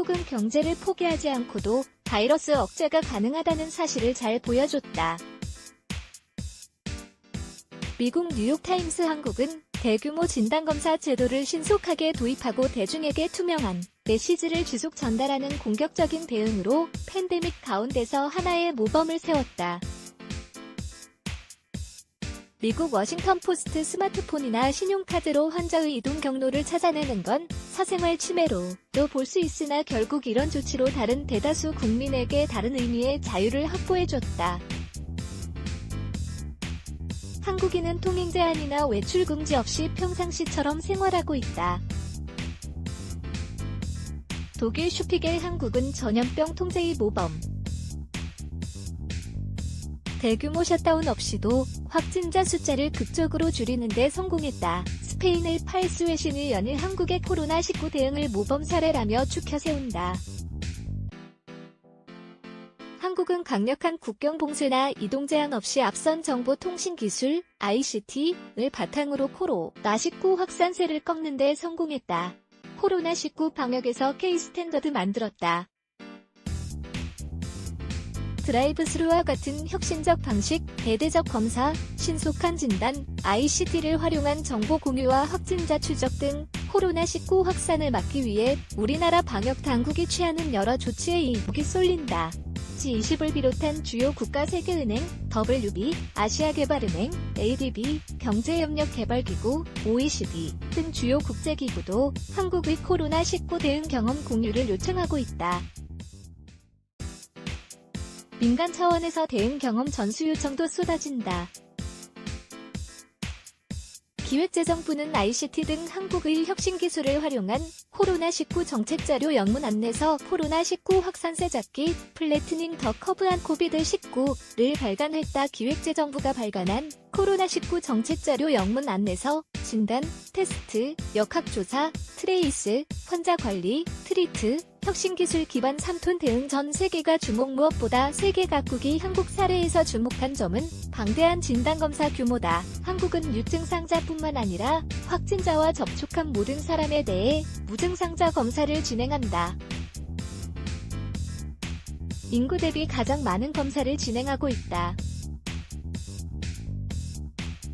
한국은 경제를 포기하지 않고도 바이러스 억제가 가능하다는 사실을 잘 보여줬다. 미국 뉴욕타임스 한국은 대규모 진단검사 제도를 신속하게 도입하고 대중에게 투명한 메시지를 지속 전달하는 공격적인 대응으로 팬데믹 가운데서 하나의 모범을 세웠다. 미국 워싱턴 포스트 스마트폰이나 신용카드로 환자의 이동 경로를 찾아내는 건 사생활 침해로도 볼 수 있으나 결국 이런 조치로 다른 대다수 국민에게 다른 의미의 자유를 확보해줬다. 한국인은 통행 제한이나 외출 금지 없이 평상시처럼 생활하고 있다. 독일 슈피겔 한국은 전염병 통제의 모범. 대규모 셧다운 없이도 확진자 숫자를 극적으로 줄이는 데 성공했다. 스페인의 팔수외신이 연일 한국의 코로나19 대응을 모범 사례라며 추켜 세운다. 한국은 강력한 국경 봉쇄나 이동 제한 없이 앞선 정보통신기술 ICT를 바탕으로 코로나19 확산세를 꺾는 데 성공했다. 코로나19 방역에서 K스탠더드 만들었다. 드라이브스루와 같은 혁신적 방식, 대대적 검사, 신속한 진단, ICT를 활용한 정보 공유와 확진자 추적 등 코로나19 확산을 막기 위해 우리나라 방역 당국이 취하는 여러 조치에 이목이 쏠린다. G20을 비롯한 주요 국가 세계은행, WB, 아시아개발은행, ADB, 경제협력개발기구, OECD 등 주요 국제기구도 한국의 코로나19 대응 경험 공유를 요청하고 있다. 민간 차원에서 대응 경험 전수 요청도 쏟아진다. 기획재정부는 ICT 등 한국의 혁신기술을 활용한 코로나19 정책자료 영문 안내서 코로나19 확산세 잡기 플래트닝 더 커브 안 코비드19를 발간했다. 기획재정부가 발간한 코로나19 정책자료 영문 안내서 진단, 테스트, 역학조사, 트레이스, 환자관리, 트리트, 혁신기술 기반 3톤 대응 전 세계가 주목. 무엇보다 세계 각국이 한국 사례에서 주목한 점은 방대한 진단검사 규모다. 한국은 유증상자뿐만 아니라 확진자와 접촉한 모든 사람에 대해 무증상자 검사를 진행한다. 인구 대비 가장 많은 검사를 진행하고 있다.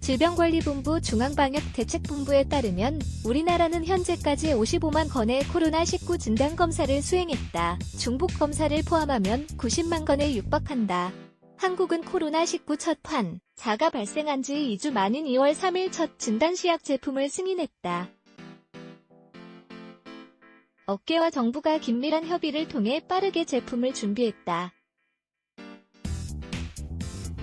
질병관리본부 중앙방역대책본부에 따르면 우리나라는 현재까지 55만 건의 코로나19 진단검사를 수행했다. 중복검사를 포함하면 90만 건에 육박한다. 한국은 코로나19 첫 환자가 발생한 지 2주 만인 2월 3일 첫 진단시약 제품을 승인했다. 업계와 정부가 긴밀한 협의를 통해 빠르게 제품을 준비했다.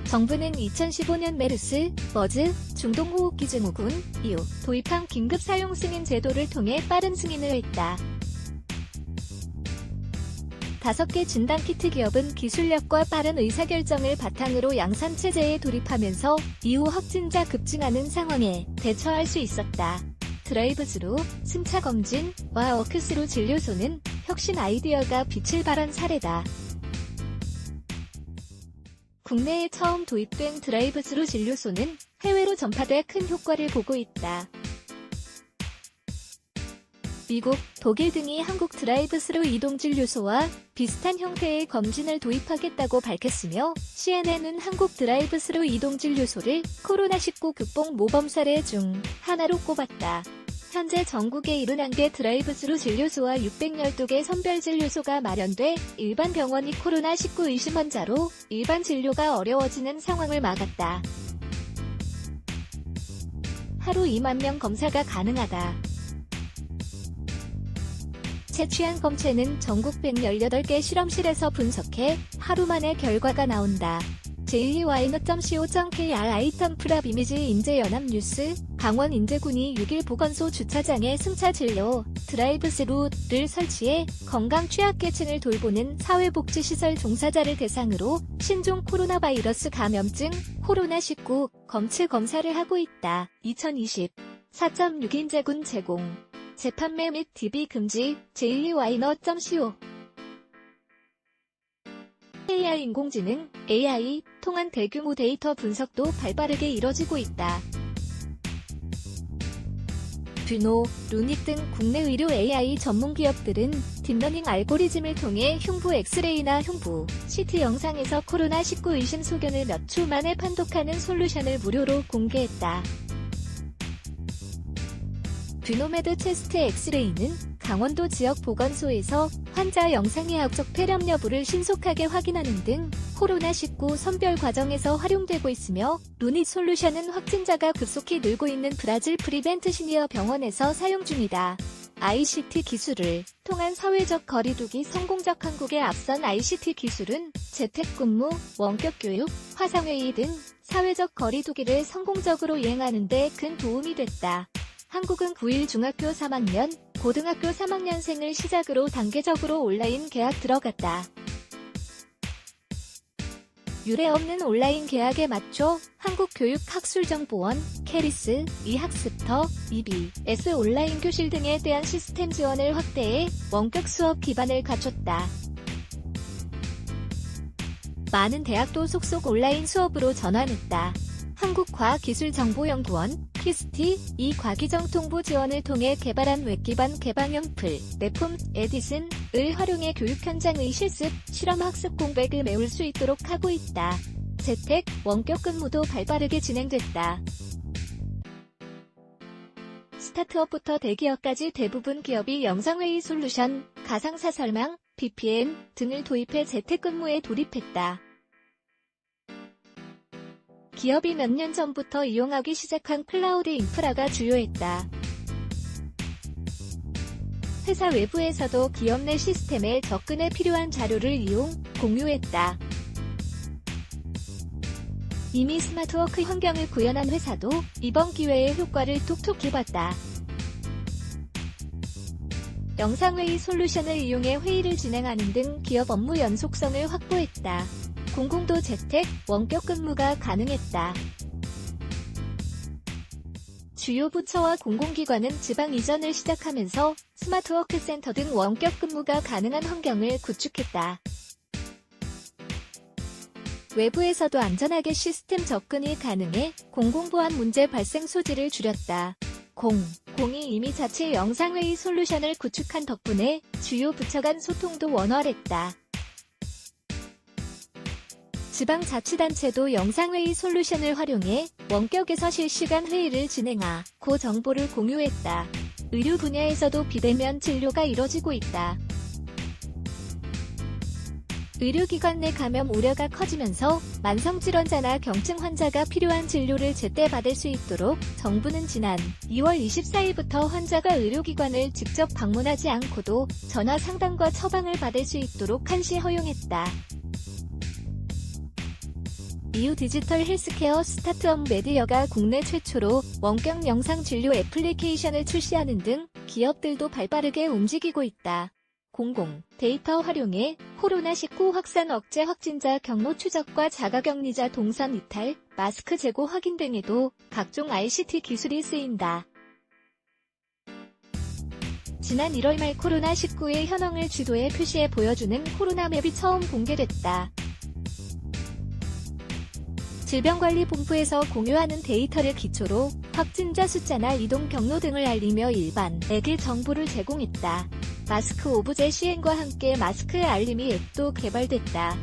정부는 2015년 메르스, 머즈, 중동호흡기증후군 이후 도입한 긴급 사용 승인 제도를 통해 빠른 승인을 했다. 5개 진단키트 기업은 기술력과 빠른 의사결정을 바탕으로 양산체제에 돌입하면서 이후 확진자 급증하는 상황에 대처할 수 있었다. 드라이브스루, 승차검진과 워크스루 진료소는 혁신 아이디어가 빛을 발한 사례다. 국내에 처음 도입된 드라이브스루 진료소는 해외로 전파돼 큰 효과를 보고 있다. 미국, 독일 등이 한국 드라이브스루 이동진료소와 비슷한 형태의 검진을 도입하겠다고 밝혔으며 CNN은 한국 드라이브스루 이동진료소를 코로나19 극복 모범 사례 중 하나로 꼽았다. 현재 전국에 71개 드라이브스루 진료소와 612개 선별진료소가 마련돼 일반 병원이 코로나19 의심 환자로 일반 진료가 어려워지는 상황을 막았다. 하루 2만 명 검사가 가능하다. 채취한 검체는 전국 118개 실험실에서 분석해 하루 만에 결과가 나온다. dailywiner.co.kr 아이템 프랍 이미지 인제연합뉴스 강원 인제군이 6일 보건소 주차장에 승차 진료 드라이브스루를 설치해 건강 취약계층을 돌보는 사회복지시설 종사자를 대상으로 신종 코로나 바이러스 감염증 코로나19 검체 검사를 하고 있다. 2020 4.6인제군 제공 재판매 및 DB 금지 dailywiner.co AI 인공지능, AI, 통한 대규모 데이터 분석도 발빠르게 이뤄지고 있다. 뷰노, 루닉 등 국내 의료 AI 전문 기업들은 딥러닝 알고리즘을 통해 흉부 엑스레이나 흉부, CT 영상에서 코로나19 의심 소견을 몇 초 만에 판독하는 솔루션을 무료로 공개했다. 뷰노메드 체스트 엑스레이는 강원도 지역 보건소에서 환자 영상의학적 폐렴 여부를 신속하게 확인하는 등 코로나19 선별 과정에서 활용되고 있으며, 루닉 솔루션은 확진자가 급속히 늘고 있는 브라질 프리벤트 시니어 병원에서 사용 중이다. ICT 기술을 통한 사회적 거리두기 성공적 한국의 앞선 ICT 기술은 재택근무, 원격 교육, 화상회의 등 사회적 거리두기를 성공적으로 이행하는 데 큰 도움이 됐다. 한국은 9일 중학교 3학년, 고등학교 3학년생을 시작으로 단계적으로 온라인 개학 들어갔다. 유례 없는 온라인 개학에 맞춰 한국교육학술정보원, 캐리스, 이학습터, EBS 온라인 교실 등에 대한 시스템 지원을 확대해 원격 수업 기반을 갖췄다. 많은 대학도 속속 온라인 수업으로 전환했다. 한국과학기술정보연구원, 키스티, 이 과기정통부 지원을 통해 개발한 웹 기반 개방형 플랫폼 에디슨을 활용해 교육 현장의 실습, 실험 학습 공백을 메울 수 있도록 하고 있다. 재택, 원격 근무도 발빠르게 진행됐다. 스타트업부터 대기업까지 대부분 기업이 영상회의 솔루션, 가상사 설명, VPN 등을 도입해 재택근무에 돌입했다. 기업이 몇 년 전부터 이용하기 시작한 클라우드 인프라가 주요했다. 회사 외부에서도 기업 내 시스템에 접근에 필요한 자료를 이용, 공유했다. 이미 스마트워크 환경을 구현한 회사도 이번 기회에 효과를 톡톡히 봤다. 영상회의 솔루션을 이용해 회의를 진행하는 등 기업 업무 연속성을 확보했다. 공공도 재택, 원격 근무가 가능했다. 주요 부처와 공공기관은 지방 이전을 시작하면서 스마트워크 센터 등 원격 근무가 가능한 환경을 구축했다. 외부에서도 안전하게 시스템 접근이 가능해 공공보안 문제 발생 소지를 줄였다. 공이 이미 자체 영상회의 솔루션을 구축한 덕분에 주요 부처 간 소통도 원활했다. 지방자치단체도 영상회의 솔루션을 활용해 원격에서 실시간 회의를 진행하고 정보를 공유했다. 의료 분야에서도 비대면 진료가 이뤄지고 있다. 의료기관 내 감염 우려가 커지면서 만성질환자나 경증 환자가 필요한 진료를 제때 받을 수 있도록 정부는 지난 2월 24일부터 환자가 의료기관을 직접 방문하지 않고도 전화 상담과 처방을 받을 수 있도록 한시 허용했다. 이후 디지털 헬스케어 스타트업 메디어가 국내 최초로 원격 영상 진료 애플리케이션을 출시하는 등 기업들도 발빠르게 움직이고 있다. 데이터 활용해 코로나19 확산 억제 확진자 경로 추적과 자가격리자 동선 이탈, 마스크 재고 확인 등에도 각종 ICT 기술이 쓰인다. 지난 1월 말 코로나19의 현황을 지도에 표시해 보여주는 코로나맵이 처음 공개됐다. 질병관리본부에서 공유하는 데이터를 기초로 확진자 숫자나 이동 경로 등을 알리며 일반에게 정보를 제공했다. 마스크 오브제 시행과 함께 마스크 알림이 앱도 개발됐다.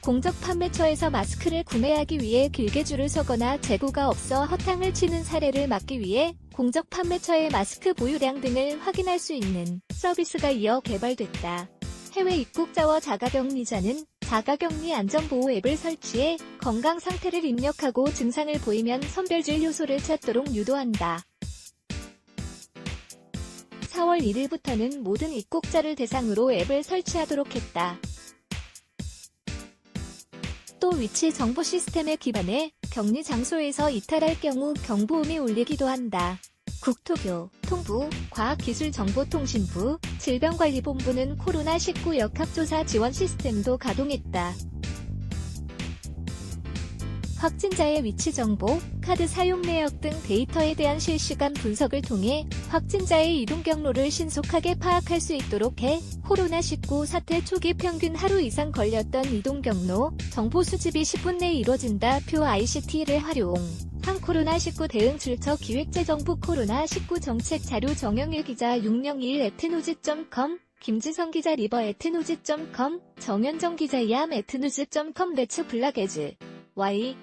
공적 판매처에서 마스크를 구매하기 위해 길게 줄을 서거나 재고가 없어 허탕을 치는 사례를 막기 위해 공적 판매처의 마스크 보유량 등을 확인할 수 있는 서비스가 이어 개발됐다. 해외 입국자와 자가격리자는 자가격리 안전보호 앱을 설치해 건강 상태를 입력하고 증상을 보이면 선별질 요소를 찾도록 유도한다. 4월 1일부터는 모든 입국자를 대상으로 앱을 설치하도록 했다. 또 위치 정보 시스템에 기반해 격리 장소에서 이탈할 경우 경보음이 울리기도 한다. 국토교통부, 과학기술정보통신부, 질병관리본부는 코로나19 역학조사 지원 시스템도 가동했다. 확진자의 위치 정보, 카드 사용 내역 등 데이터에 대한 실시간 분석을 통해 확진자의 이동 경로를 신속하게 파악할 수 있도록 해 코로나19 사태 초기 평균 하루 이상 걸렸던 이동 경로 정보 수집이 10분 내에 이뤄진다. 표 ICT를 활용 한 코로나19 대응 출처 기획재정부 코로나19 정책 자료 정영일 기자 601@노즈.com 김지성 기자 리버@노즈.com 정현정 기자 이암@노즈.com 레츠 블락에즈 Y